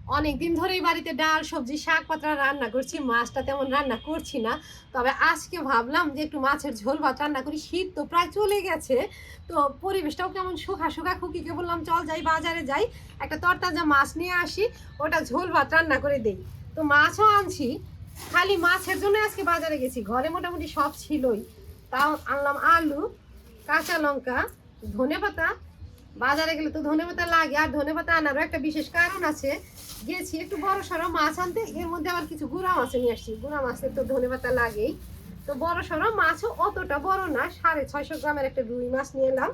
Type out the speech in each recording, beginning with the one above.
অনেকদিন ধরেই বাড়িতে ডাল সবজি শাক পাতা রান্না করছি, মাছটা তেমন রান্না করছি না। তবে আজকে ভাবলাম যে একটু মাছের ঝোল ভাত রান্না করি। শীত তো প্রায় চলে গেছে, তো পরিবেশটাও কেমন শুকা শুকা। খুকিকে বললাম চল যাই বাজারে যাই, একটা তরতাজা মাছ নিয়ে আসি, ওটা ঝোল ভাত রান্না করে দেই। তো মাছও আনছি, খালি মাছের জন্য আজকে বাজারে গেছি। ঘরে মোটামুটি সব ছিলই, তাও আনলাম আলু, কাঁচা লঙ্কা, ধনেপাতা। বাজারে গেলে তো ধনেপাতা লাগে, আর ধনেপাতা আনারও একটা বিশেষ কারণ আছে। গেছি একটু বড় সড়ো মাছ আনতে, এর মধ্যে আবার কিছু গুঁড়া মাছও নিয়ে আসছি। গুঁড়া মাছের তো ধনেপাতা লাগেই। তো বড় সড়ো মাছও অতটা বড় না, 650 গ্রামের একটা রুই মাছ নিয়ে এলাম,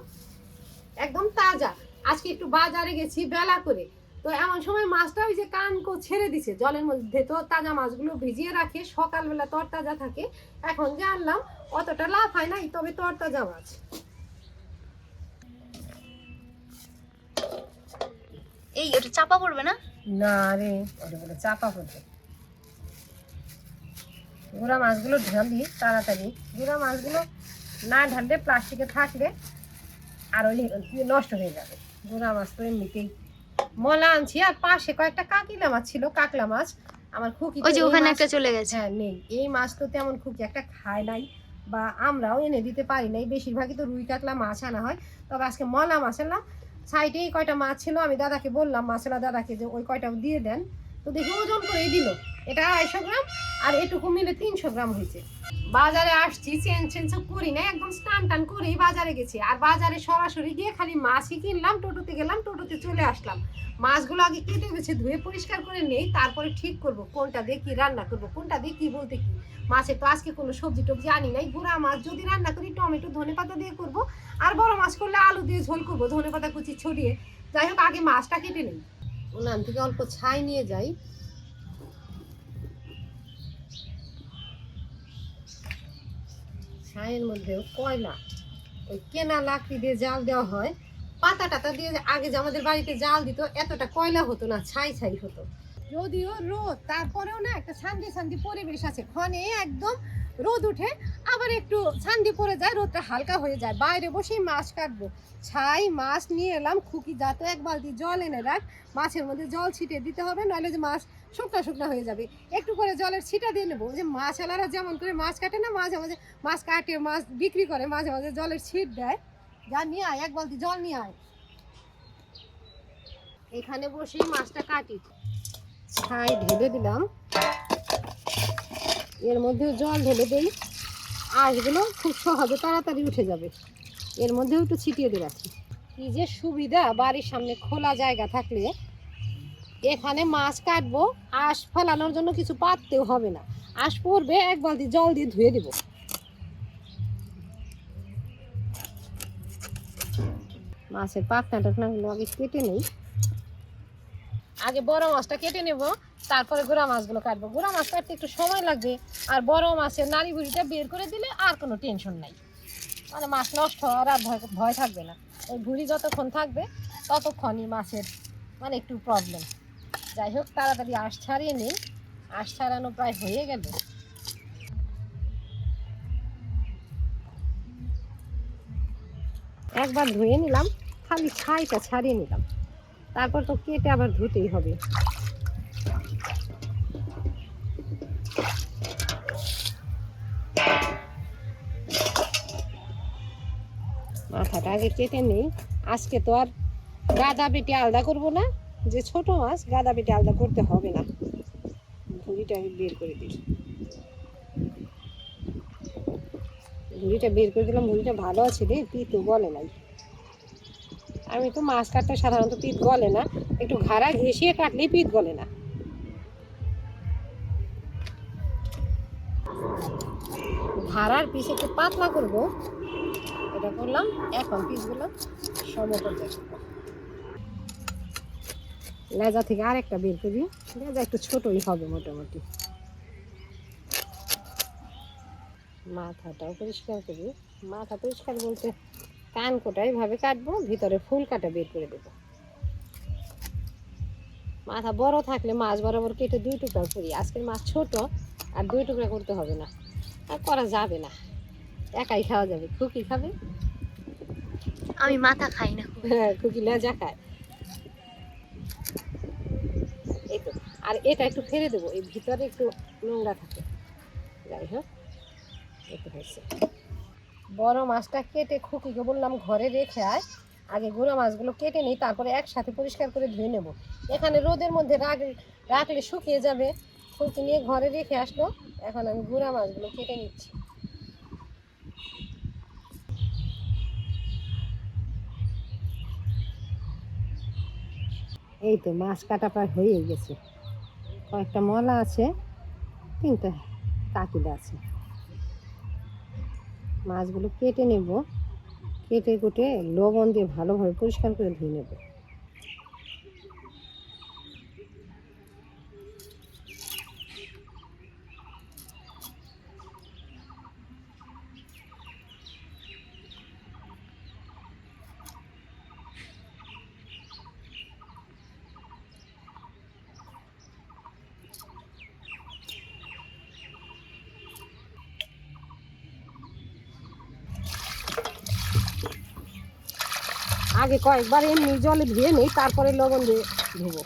একদম তাজা। আজকে একটু বাজারে গেছি বেলা করে, তো এমন সময় মাছটা ওই যে কানকো ছেড়ে দিছে জলের মধ্যে, তো তাজা মাছগুলো ভিজিয়ে রাখে, সকালবেলা তরতাজা থাকে। এখন জানলাম অতটা লাভ হয় নাই, তবে তরতাজা মাছ। এই ওটা চাপা পড়বে না? না রে, ওটা বলে চাপা পড়বে। গুঁড়া মাছগুলো ঢালি তাড়াতাড়ি, গুঁড়া মাছগুলো না ঢাললে প্লাস্টিকে থাকলে আর ওই নষ্ট হয়ে যাবে। গুঁড়া মাছ তো এমনিতেই মলা আনছি, আর পাশে কয়েকটা কাকিলা মাছ ছিল, কাকলা মাছ। আমার খুকি ওই যে ওখানে একটা চলে গেছে। হ্যাঁ নেই, এই মাছ তো তেমন খুকি একটা খায় নাই, বা আমরাও এনে দিতে পারি নাই। বেশিরভাগই তো রুই কাতলা মাছ আনা হয়। তবে আজকে মলা মাছ আনলাম। সাইডে এই কয়টা মাছ ছিল, আমি দাদাকে বললাম, মাছলা দাদাকে, যে ওই কয়টাও দিয়ে দেন। তো দেখি ওজন করেই দিল, এটা 250 গ্রাম, আর এটুকু মিলে 300 গ্রাম হয়েছে। বাজারে আসছি, চেঞ্জ করি না, একদম স্নান টান করেই বাজারে গেছি। আর বাজারে সরাসরি গিয়ে খালি মাছই কিনলাম, টোটোতে গেলাম, টোটোতে চলে আসলাম। মাছগুলো আগে কেটে বেছে ধুয়ে পরিষ্কার করে নেই, তারপরে ঠিক করব কোনটা দিয়ে কি রান্না করব। কোনটা দিয়ে কি বলতে কি, মাছের তো আজকে কোনো সবজি টবজি আনি নাই। গুঁড়া মাছ যদি রান্না করি টমেটো ধনেপাতা দিয়ে করব, আর বড় মাছ করলে আলু দিয়ে ঝোল করব, ধনেপাতা কুচি ছড়িয়ে। যাই হোক, আগে মাছটা কেটে নেই। উনান থেকে অল্প ছাই নিয়ে যাই। ছাইয়ের মধ্যেও কয়লা, ওই কেনা লাকড়ি দিয়ে জাল দেওয়া হয়। পাতা টাতা দিয়ে আগে যে আমাদের বাড়িতে জাল দিত, এতটা কয়লা হতো না, ছাই ছাই হতো। যদিও রোদ, তারপরেও না একটা শান্তি শান্তি পরিবেশ আছে। ক্ষণে একদম রোদ উঠে, আবার একটু শান্তি পড়ে যায়, রোদটা হালকা হয়ে যায়। বাইরে বসেই মাছ কাটবো। ছাই মাছ নিয়ে এলাম। খুকি যাতে এক বালতি জল এনে রাখ, মাছের মধ্যে জল ছিটিয়ে দিতে হবে, নাহলে যে মাছ শুকনা শুকনা হয়ে যাবে। একটু করে জলের ছিটা দিয়ে নেবো। যে মাছ আলারা যেমন করে মাছ কাটে না, মাঝে মাঝে মাছ কাটে, মাছ বিক্রি করে, মাঝে মাঝে জলের ছিট দেয়। যা নিয়ে আয়, এক বালতি জল নিয়ে আয়। এখানে বসেই মাছটা কাটি। ছাই ঢেলে দিলাম, এর মধ্যেও জল ঢেলে দিই। আঁশগুলো খুব সহজে তাড়াতাড়ি উঠে যাবে। এর মধ্যেও একটু ছিটিয়ে দিয়ে রাখি। কি যে সুবিধা, বাড়ির সামনে খোলা জায়গা থাকলে এখানে মাছ কাটবো, আঁশ ফেলানোর জন্য কিছু পাততেও হবে না। আঁশ পড়বে, এক বালতি জল দিয়ে ধুয়ে দেব। মাছের পাখনা টাকনাগুলো আগে কেটে নেই। আগে বড় মাছটা কেটে নেব, তারপরে গুঁড়া মাছগুলো কাটবো। গুঁড়া মাছ কাটতে একটু সময় লাগবে, আর বড় মাছের নাড়ি ভুড়িটা বের করে দিলে আর কোনো টেনশন নাই। মানে মাছ নষ্ট হওয়ার আর ভয় থাকবে না। ওই ভুড়ি যতক্ষণ থাকবে ততক্ষণই মাছের মানে একটু প্রবলেম। যাই হোক, তাড়াতাড়ি আঁশ ছাড়িয়ে নিই। আঁশ ছাড়ানো প্রায় হয়ে গেল। একবার ধুয়ে নিলাম, খালি ছাইটা ছাড়িয়ে নিলাম, তারপর তো কেটে আবার ধুতেই হবে। মাথাটা আগে কেটে নেই। আজকে তো আর গাদা পেটি আলাদা করব না, যে ছোট মাছ গাদা পেটি আলাদা করতে হবে না। ভুঁড়িটা বের করে দিই, ভুঁড়িটা বের করে দিলাম। ভুঁড়িটা ভালো আছে রে, পিত গলে নাই। আমি তো মাছ কাটতে সাধারণত পিত গলে না, একটু ঘাড়া ঘেঁষিয়ে কাটলেই পিত গলে না। ঘাড়ার পিস একটু পাতলা করবো, এটা করলাম। এখন পিসগুলো সমতল দেখব। লেজা থেকে আরেকটা বের করি, লেজা একটু ছোটই হবে মোটামুটি। মাথাটাও পরিষ্কার করি। মাথা পরিষ্কার বলতে কান কোটা এভাবে কাটবো, ভিতরে ফুল কাটা বের করে দেবো। মাথা বড় থাকলে মাছ বরাবর কেটে 2 টুকরা করি। আজকের মাছ ছোট, আর 2 টুকরা করতে হবে না, আর করা যাবে না, একাই খাওয়া যাবে। খুকি খাবে? আমি মাথা খাই না। হ্যাঁ, খুকি লেজা খায়। এই তো। আর এটা একটু ফেলে দেবো, এই ভিতরে একটু নোংরা থাকে। যাই হোক, এই তো হয়েছে। বড় মাছটা কেটে খুকিকে বললাম ঘরে রেখে আয়, আগে গুঁড়া মাছগুলো কেটে নিই, তারপরে একসাথে পরিষ্কার করে ধুয়ে নেব। এখানে রোদের মধ্যে রাখলে শুকিয়ে যাবে। খুকি নিয়ে ঘরে রেখে আসলো, এখন আমি গুঁড়া মাছগুলো কেটে নিচ্ছি। এই তো মাছ কাটা প্রায় হয়ে গেছে, কয়েকটা মলা আছে, 3টা কাকিলা আছে। মাছগুলো কেটে নেব, কেটে কুটে লবণ দিয়ে ভালোভাবে পরিষ্কার করে ধুয়ে নেব। আগে কয়েকবার এমনি জলে ধুয়ে নিই, তারপরে লবণ দিয়ে ধুবো।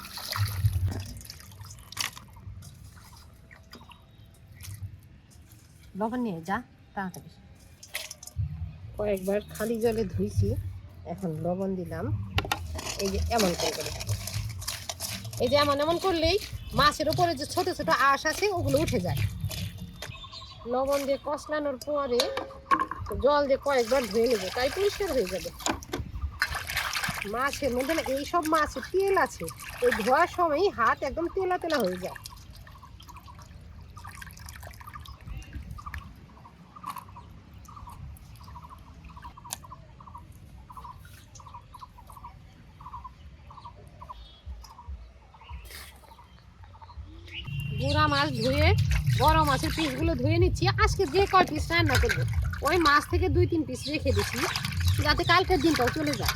লবণ নিয়ে যা তাড়াতাড়ি। কয়েকবার খালি জলে ধুইছি, এখন লবণ দিলাম। এই যে এমন করে এই যে এমন এমন করলেই মাছের উপরে যে ছোট ছোট আঁশ আছে ওগুলো উঠে যায়। লবণ দিয়ে কষলানোর পরে জল দিয়ে কয়েকবার ধুয়ে নেবো, তাই পরিষ্কার হয়ে যাবে। মাছের মধ্যে না এইসব মাছের তেল আছে, ওই ধোয়ার সময় হাত একদম তেলা তেলা হয়ে যায়। গুঁড়া মাছ ধুয়ে বড় মাছের পিসগুলো ধুয়ে নিচ্ছি। আজকে যে কয় পিস রান্না করবো ওই মাছ থেকে 2-3 পিস রেখে দিচ্ছি, যাতে কালকের দিনটাও চলে যায়।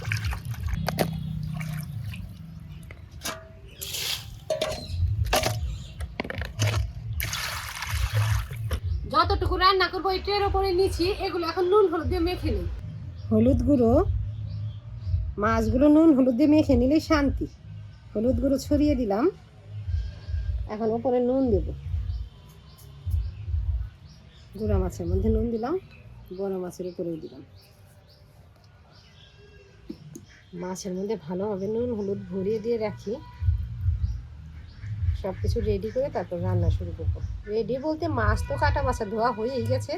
যতটুকু রান্না করবো এই ট্রের ওপরে নিচ্ছি, এগুলো এখন নুন হলুদ দিয়ে মেখে নিই। হলুদ গুঁড়ো, মাছগুলো নুন হলুদ দিয়ে মেখে নিলেই শান্তি। হলুদ গুঁড়ো ছড়িয়ে দিলাম, এখন ওপরে নুন দেব। গুঁড়া মাছের মধ্যে নুন দিলাম, বড় মাছের উপরেও দিলাম। মাছের মধ্যে ভালোভাবে নুন হলুদ ভরিয়ে দিয়ে রাখি। সব কিছু রেডি করে তারপর রান্না শুরু করবো। রেডি বলতে মাছ তো কাটা বাছা ধোয়া হয়েই গেছে,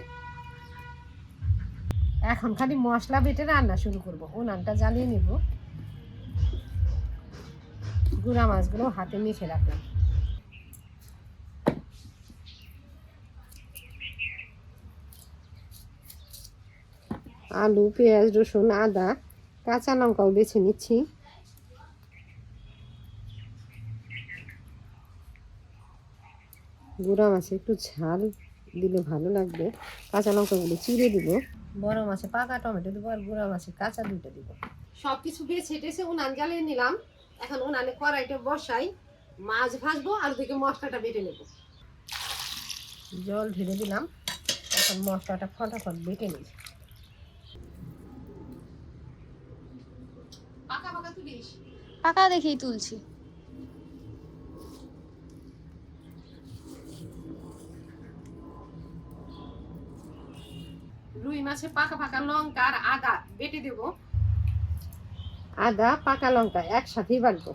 এখন খালি মশলা বেটে রান্না শুরু করব। উনানটা জ্বালিয়ে নিব। গুঁড়া মাছগুলো হাতে মেখে রাখলাম। আলু, পেঁয়াজ, রসুন, আদা, কাঁচা লঙ্কাও বেছে নিচ্ছি। গুঁড়া মাছে একটু ঝাল দিলে ভালো লাগবে, কাঁচা লঙ্কাগুলো চিড়ে দিব। বড় মাছে পাকা টমেটো দেবো, আর গুঁড়া মাছে কাঁচা 2টা দিব। সব কিছু বেছে টেছে উনান জ্বালিয়ে নিলাম। এখন উনানে কড়াইটা বসাই, মাছ ভাজবো আর ওদিকে মশলাটা বেটে নেব। জল ঢেলে দিলাম, এখন মশলাটা ফটাফট বেটে নিই। পাকা পাকা তুলিস? পাকা দেখেই তুলছি। রুই মাছে পাকা পাকা লঙ্কা আর আদা বেটে দেব। আদা পাকা লঙ্কা একসাথেই বাটবো।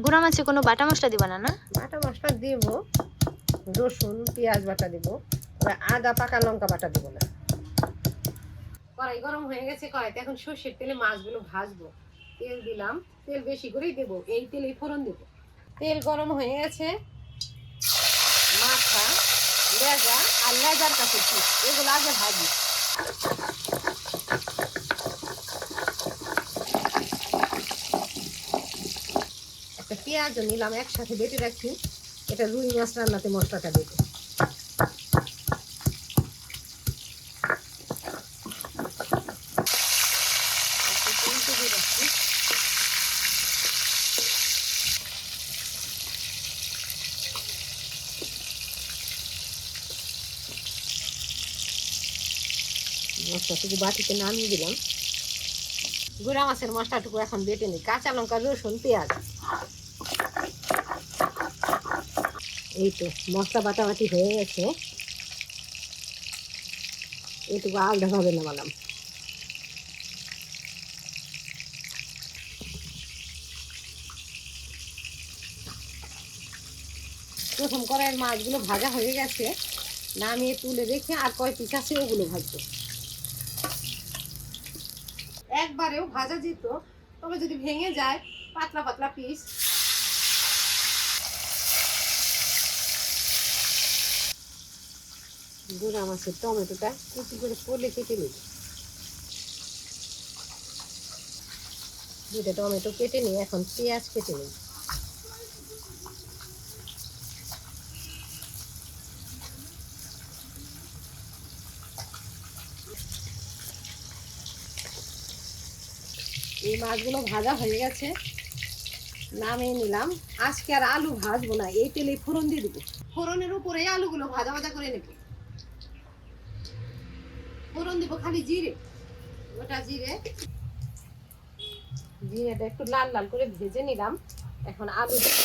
গুঁড়া মাছে কোনো বাটা মশলা দিবা না? না, বাটা মশলা দেব, রসুন পেঁয়াজ বাটা দেব, আদা পাকা লঙ্কা বাটা দেব না। কড়াই গরম হয়ে গেছে, কড়াইতে এখন সর্ষের তেলে মাছগুলো ভাজবো। তেল দিলাম, তেল বেশি করেই দেব, এই তেলেই ফোড়ন দেব। তেল গরম হয়ে গেছে, মাথা, লেজা আর লেজার কাছে পিস এগুলো আগে ভাজি। একটা পেঁয়াজও নিলাম, একসাথে বেটে রাখি। এটা রুই মাছ রান্নাতে মশলাটা দেবো। মশলা শুধু বাটিতে নামিয়ে দিলাম। গুঁড়া মাছের মশলাটুকু এখন বেটে নিই, কাঁচা লঙ্কা, রসুন, পেঁয়াজ। এই তো মশলা বাটাবাটি হয়ে গেছে, এইটুকু আলাদাভাবে নামালাম। প্রথম কড়াইয়ের মাছগুলো ভাজা হয়ে গেছে, নামিয়ে তুলে রেখে আর কয় পিস আছে ওগুলো ভাজবো। একবারেও ভাজা যেত, তবে যদি ভেঙে যায় পাতলা পাতলা পিস। গুঁড়া মাছের টমেটোটা কুচি করে পলে কেটে নিব। দুটো টমেটো কেটে নিয়ে এখন পেঁয়াজ কেটে নিই। এই মাছগুলো ভাজা হয়ে গেছে, নামিয়ে নিলাম। আজকে আর আলু ভাজবো না, এই তেলে ফোড়ন দিয়ে দেবো। ফোড়নের উপরে আলুগুলো ভাজা ভাজা করে নেব। ফোড়ন দিব খালি জিরে, ওটা জিরেটা একটু লাল লাল করে ভেজে নিলাম। এখন আলু দেব।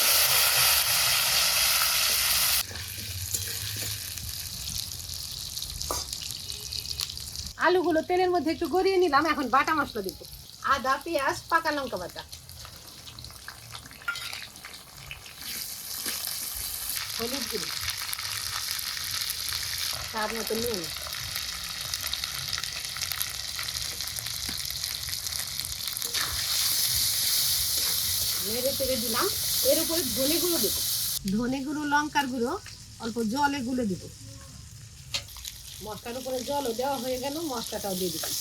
আলুগুলো তেলের মধ্যে একটু গড়িয়ে নিলাম। এখন বাটা মশলা দিব, আদা, পেঁয়াজ, পাকা লঙ্কা বাটা, হলুদ গুঁড়ো, স্বাদ মতো নুন, নেড়ে চেড়ে দিলাম। এর উপরে ধনে গুঁড়ো দেবো, ধনে গুঁড়ো, লঙ্কার গুঁড়ো অল্প জলে গুলে দিব। মশলার উপরে জলও দেওয়া হয়ে গেল, মশলাটাও দিয়ে দিলাম।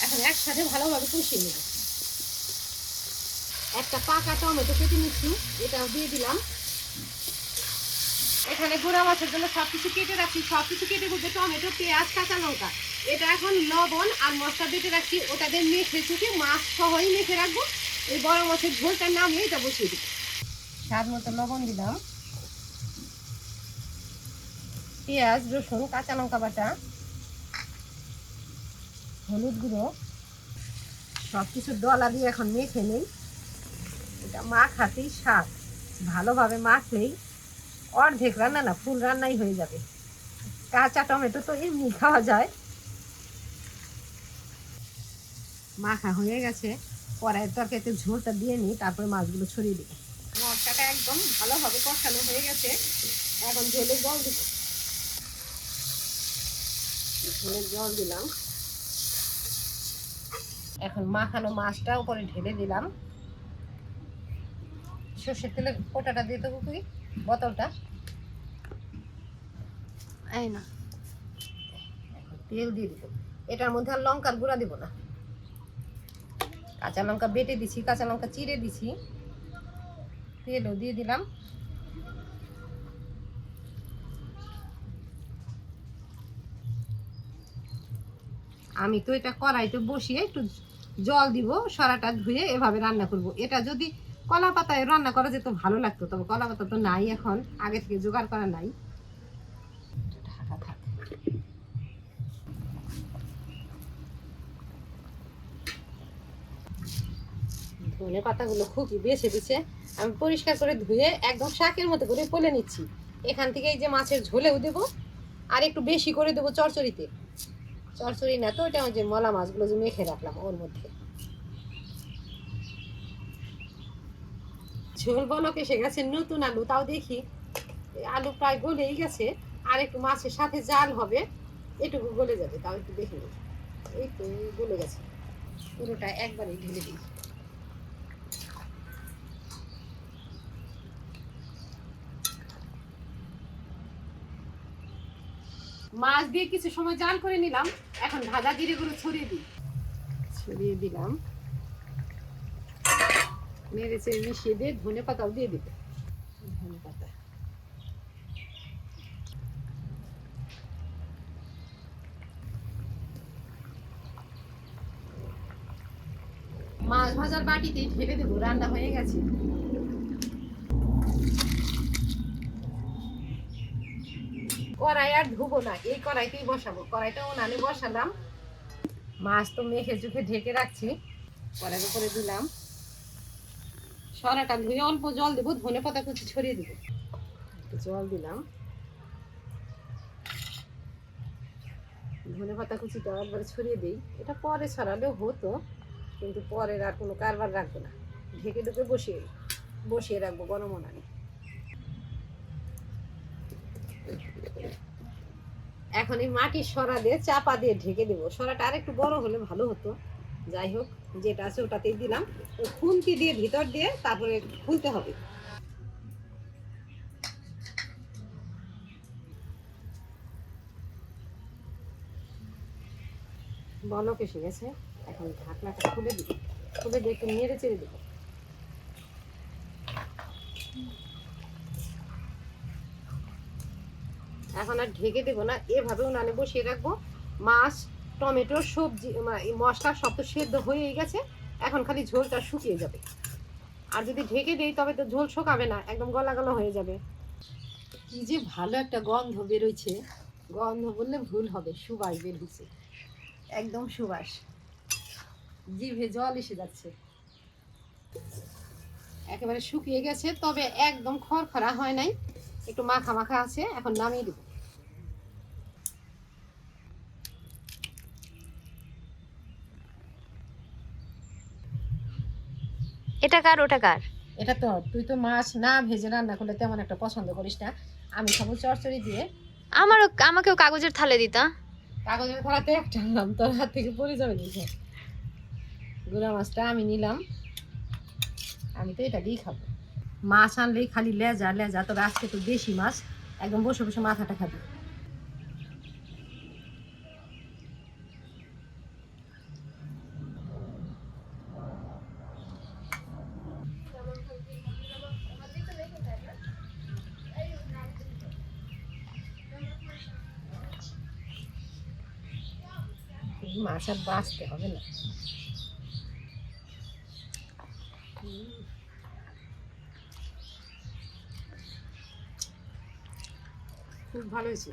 এখন একসাথে ভালোভাবে কষিয়ে নেব। একটা পাকা টমেটো কেটে নিচ্ছি, এটাও দিয়ে দিলাম। এখানে গুঁড়া মাছের জন্য সবকিছু কেটে রাখছি, সবকিছু কেটে বলতে টমেটো, পেঁয়াজ, কাঁচা লঙ্কা। এটা এখন লবণ আর মশলা বেটে রাখছি, ওটা দিয়ে মেখে চুকে মাছ সহই মেখে রাখবো। এই বড় মাছের ঝোলটা নামিয়ে এটা বসিয়ে দিব। স্বাদ মতো লবণ দিলাম, পেঁয়াজ, রসুন, কাঁচা লঙ্কা বাটা, হলুদ গুঁড়ো, সবকিছু ডলা দিয়ে এখন মেখে নেই। এটা মাখাতেই স্বাদ, ভালোভাবে মাখলেই অর্ধেক রান্না না ফুল রান্নাই হয়ে যাবে। কাঁচা টমেটো তো এমনি খাওয়া যায়। মাখা হয়ে গেছে, কড়াইয়ের তরকারিতে ঝোলটা দিয়ে নিই, তারপরে মাছগুলো ছড়িয়ে দিই। মশলাটা একদম ভালোভাবে কষানো হয়ে গেছে, এখন ঝোলে জল দিব। ঝোলের জল দিলাম। এখন মাখানো মাছটা উপরে ঢেলে দিলাম। সর্ষের তেলের কোটাটা দিয়ে দেবো, তুই বোতলটা এই না, তেল দিয়ে দিব। এটার মধ্যে আর লঙ্কার গুঁড়া দিব না, কাঁচা লঙ্কা বেটে দিছি, কাঁচা লঙ্কা চিড়ে দিছি, তেলও দিয়ে দিলাম। আমি তো এটা কড়াইতে বসিয়ে একটু জল দিব, সরাটা ধুয়ে এভাবে রান্না করব। এটা যদি কলা পাতায় রান্না করা যেত ভালো লাগতো, তবে কলা পাতা তো নাই, এখন আগে থেকে জোগাড় করা নাই। ঢাকা থাক। ধনে পাতাগুলো খুবই বেছে দিচ্ছে, আমি পরিষ্কার করে ধুয়ে একদম শাকের মতো করে পলে নিচ্ছি। এখান থেকে এই যে মাছের ঝোলেও দেবো, আর একটু বেশি করে দেবো চচ্চড়িতে। চচ্চড়ি না তো, এটা যে মলা মাছগুলো যে মেখে রাখলাম ওর মধ্যে। ঝোল বলক এসে গেছে, নতুন আলু, তাও দেখি আলু প্রায় গলেই গেছে। আর একটু মাছের সাথে জাল হবে, এটুকু গলে যাবে, তাও একটু দেখে নিই। এই তো গলে গেছে, পুরোটা একবারেই ঢেলে দিই। মাছ দিয়ে কিছু সময় জাল করে নিলাম। এখন ভাজা জিরে গুঁড়ো ছড়িয়ে দিলাম। নেড়ে চেড়ে মিশিয়ে দিয়ে ধনে পাতাও দিয়ে দিবে। ধনে পাতা, মাছ ভাজার বাটিতে ঢেলে দেবো, রান্না হয়ে গেছে। কড়াই আর ধুবো না, এই কড়াইতেই বসাবো। কড়াইটা উনানে বসালাম, মাছ তো মেখে চুখে ঢেকে রাখছি, কড়াইয়ের উপরে দিলাম। সরাটা ধুয়ে অল্প জল দেবো, ধনে পাতা কুচি ছড়িয়ে দেবো। একটু জল দিলাম, ধনে পাতা কুচিটা একবারে ছড়িয়ে দিই। এটা পরে ছড়ালেও হতো, কিন্তু পরের আর কোনো কারবার রাখবো না। ঢেকে ঢুকে বসিয়ে রাখবো গরম উনানে। এখন এই মাটির সরা দিয়ে চাপা দিয়ে ঢেকে দেবো। সরাটা আর একটু বড় হলে ভালো হতো। যাই হোক, যেটা আছে ওটাতেই দিলাম। খুন্তি দিয়ে ভিতর দিয়ে তারপরে খুলতে হবে। বলক এসে গেছে, এখন ঢাকনাটা খুলে দিব। খুলে দিয়ে একটু নেড়ে চেড়ে দেবো। এখন আর ঢেকে দেবো না, এভাবে উনানে বসিয়ে রাখবো। মাছ, টমেটো, সবজি, মশলা সব তো সেদ্ধ হয়েই গেছে। এখন খালি ঝোলটা শুকিয়ে যাবে। আর যদি ঢেকে দেই তবে তো ঝোল শুকাবে না, একদম গলা গলা হয়ে যাবে। কি যে ভালো একটা গন্ধ বেরোচ্ছে, গন্ধ বললে ভুল হবে, সুবাস বের হচ্ছে, একদম সুবাস, জিভে জল এসে যাচ্ছে। একেবারে শুকিয়ে গেছে, তবে একদম খড়খড়া হয় নাই, একটু মাখা মাখা আছে। এখন নামিয়ে দেবো। এটা কার ওটা কার? এটা তো তুই তো মাছ না ভেজে রান্না করলে তেমন একটা পছন্দ করিস না। আমি সব চচ্চড়ি দিয়ে। আমাকেও কাগজের থালে দিতা। কাগজের থালাতে একটা আনলাম, তোর হাত থেকে পড়ে যাবে দেখে। গুড়া মাছটা আমি নিলাম, আমি তো এটা দিয়েই খাবো। মাছ আনলেই খালি লেজা লেজা, তবে আজকে তো দেশি মাছ, একদম বসে বসে মাথাটা খাবি। মাছ আর বাঁচতে হবে না। খুব ভালো হয়েছে।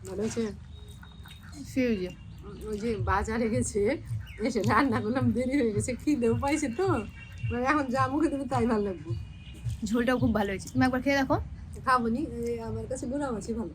ভালো হয়েছে। ওই যে বাজারে গেছে, এসে রান্না করলাম, দেরি হয়ে গেছে, খিদেও পাইছে তো, মানে এখন যা মুখে দেবে তাই ভালো লাগবে। ঝোলটাও খুব ভালো হয়েছে, তুমি একবার খেয়ে দেখো। খাবো নি, আমার কাছে গুড়া মাছই ভালো।